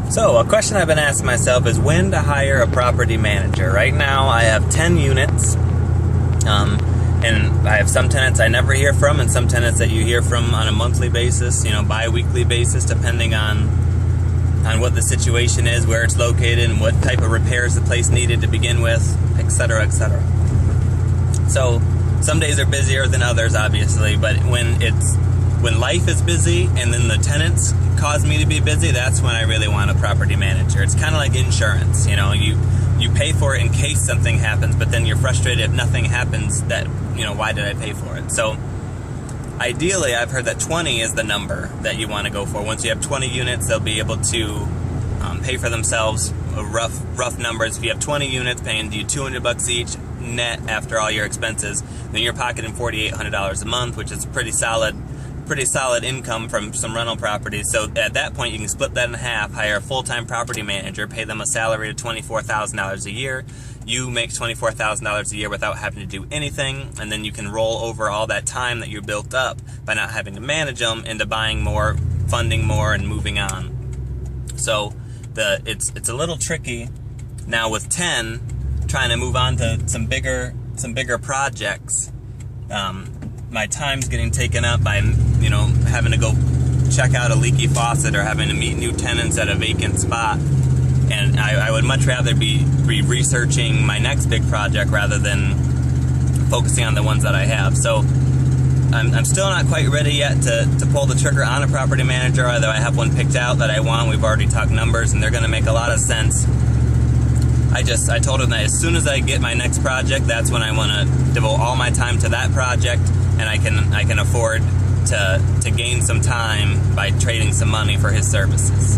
So, a question I've been asking myself is when to hire a property manager. Right now, I have 10 units, and I have some tenants I never hear from, and some tenants that you hear from on a monthly basis, bi-weekly basis, depending on what the situation is, where it's located, and what type of repairs the place needed to begin with, etc., etc. So, some days are busier than others, obviously, but when life is busy and then the tenants cause me to be busy, that's when I really want a property manager. It's kind of like insurance, you pay for it in case something happens, but then you're frustrated if nothing happens, why did I pay for it? So ideally, I've heard that 20 is the number that you want to go for. Once you have 20 units, they'll be able to pay for themselves. Rough numbers, if you have 20 units paying you $200 each net after all your expenses, then you're pocketing $4,800 a month, which is pretty solid income from some rental properties. So at that point, you can split that in half, hire a full-time property manager, pay them a salary of $24,000 a year. You make $24,000 a year without having to do anything, and then you can roll over all that time that you built up by not having to manage them into buying more, funding more, and moving on. So it's a little tricky now with 10, trying to move on to some bigger projects. My time's getting taken up by, having to go check out a leaky faucet or having to meet new tenants at a vacant spot. And I would much rather be researching my next big project rather than focusing on the ones that I have. So I'm still not quite ready yet to pull the trigger on a property manager, although I have one picked out that I want. We've already talked numbers, and they're going to make a lot of sense. I told him that as soon as I get my next project, that's when I want to devote all my time to that project, and I can afford to gain some time by trading some money for his services.